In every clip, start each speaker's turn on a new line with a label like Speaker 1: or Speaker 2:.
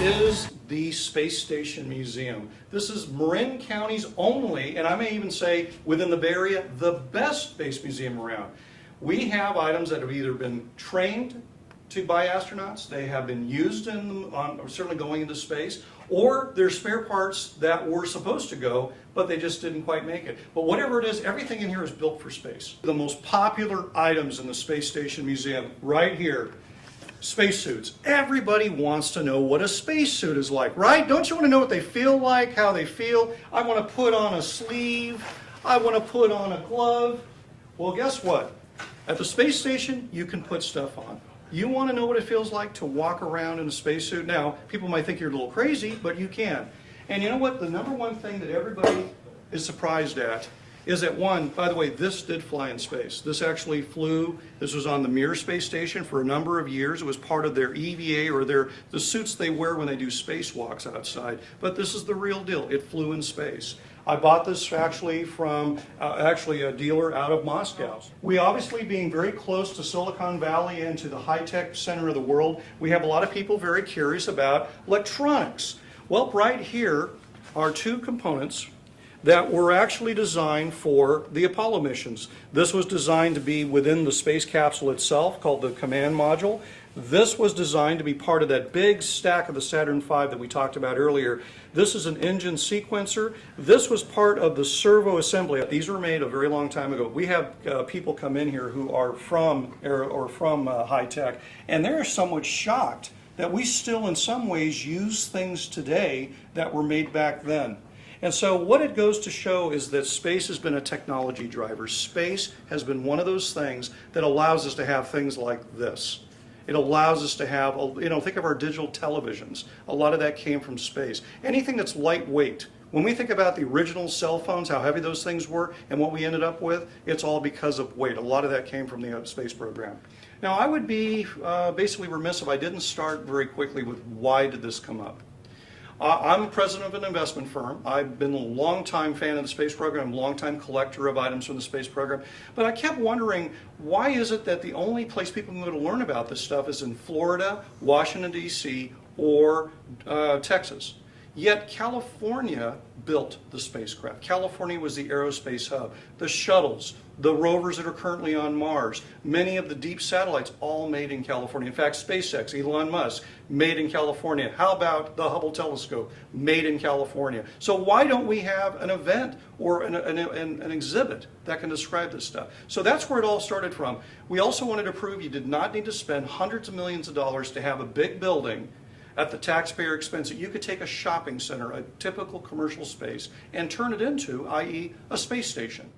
Speaker 1: is the Space Station Museum. This is Marin County's only, and I may even say within the Bay Area, the best space museum around. We have items that have either been trained by astronauts, they have been used certainly going into space, or they're spare parts that were supposed to go, but they just didn't quite make it. But whatever it is, everything in here is built for space. The most popular items in the Space Station Museum, right here, spacesuits. Everybody wants to know what a spacesuit is like, right? Don't you want to know what they feel like, how they feel? I want to put on a sleeve. I want to put on a glove. Well, guess what? At the space station, you can put stuff on. You want to know what it feels like to walk around in a spacesuit? Now, people might think you're a little crazy, but you can. And you know what? The number one thing that everybody is surprised at is that one, by the way, this did fly in space. This actually flew. This was on the Mir space station for a number of years. It was part of their EVA or the suits they wear when they do spacewalks outside. But this is the real deal. It flew in space. I bought this actually from a dealer out of Moscow. We obviously, being very close to Silicon Valley and to the high-tech center of the world, we have a lot of people very curious about electronics. Well, right here are two components that were actually designed for the Apollo missions. This was designed to be within the space capsule itself, called the command module. This was designed to be part of that big stack of the Saturn V that we talked about earlier. This is an engine sequencer. This was part of the servo assembly. These were made a very long time ago. We have people come in here who are from high tech, and they're somewhat shocked that we still in some ways use things today that were made back then. And so what it goes to show is that space has been a technology driver. Space has been one of those things that allows us to have things like this. It allows us to have, think of our digital televisions. A lot of that came from space. Anything that's lightweight. When we think about the original cell phones, how heavy those things were, and what we ended up with, it's all because of weight. A lot of that came from the space program. Now, I would be basically remiss if I didn't start very quickly with why did this come up. I'm president of an investment firm. I've been a long-time fan of the space program, a long-time collector of items from the space program. But I kept wondering, why is it that the only place people can go to learn about this stuff is in Florida, Washington, D.C., or Texas? Yet California built the spacecraft. California was the aerospace hub. The shuttles, the rovers that are currently on Mars, many of the deep satellites, all made in California. In fact, SpaceX, Elon Musk, made in California. How about the Hubble telescope, made in California? So why don't we have an event or an exhibit that can describe this stuff? So that's where it all started from. We also wanted to prove you did not need to spend hundreds of millions of dollars to have a big building at the taxpayer expense, that you could take a shopping center, a typical commercial space, and turn it into, i.e., a space station.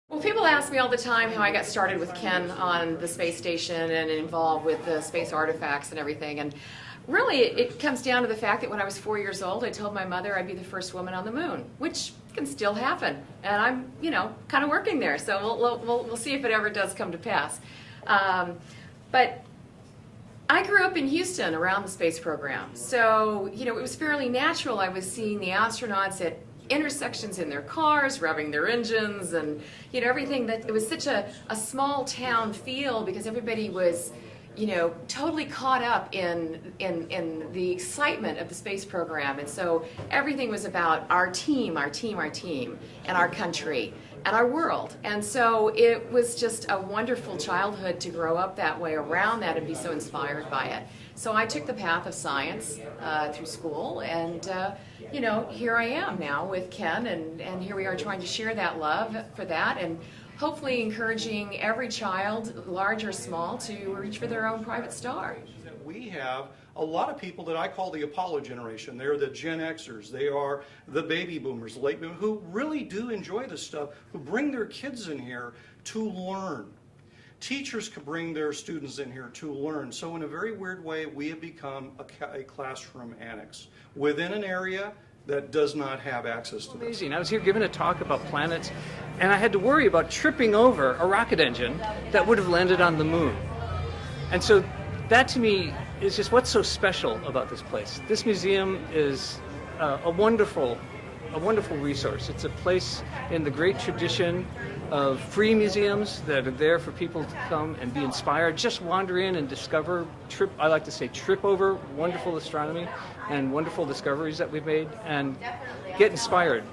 Speaker 2: Well, people ask me all the time how I got started with Ken on the space station and involved with the space artifacts and everything. And really, it comes down to the fact that when I was 4 years old, I told my mother I'd be the first woman on the moon, which can still happen. And I'm, kind of working there. So we'll see if it ever does come to pass. But I grew up in Houston around the space program, so it was fairly natural. I was seeing the astronauts at intersections in their cars, revving their engines, and everything. That it was such a small town feel because everybody was totally caught up in the excitement of the space program, and so everything was about our team, and our country and our world. And so it was just a wonderful childhood to grow up that way around that and be so inspired by it. So I took the path of science through school, and here I am now with Ken, and here we are trying to share that love for that, and hopefully encouraging every child, large or small, to reach for their own private star.
Speaker 1: We have a lot of people that I call the Apollo generation. They're the Gen Xers. They are the baby boomers, the late boomers, who really do enjoy this stuff, who bring their kids in here to learn. Teachers can bring their students in here to learn. So in a very weird way, we have become a classroom annex within an area that does not have access to this.
Speaker 3: Amazing. I was here giving a talk about planets, and I had to worry about tripping over a rocket engine that would have landed on the moon. And so that to me is just what's so special about this place. This museum is a wonderful resource. It's a place in the great tradition of free museums that are there for people to come and be inspired, just wander in and discover, I like to say trip over wonderful astronomy and wonderful discoveries that we've made and get inspired.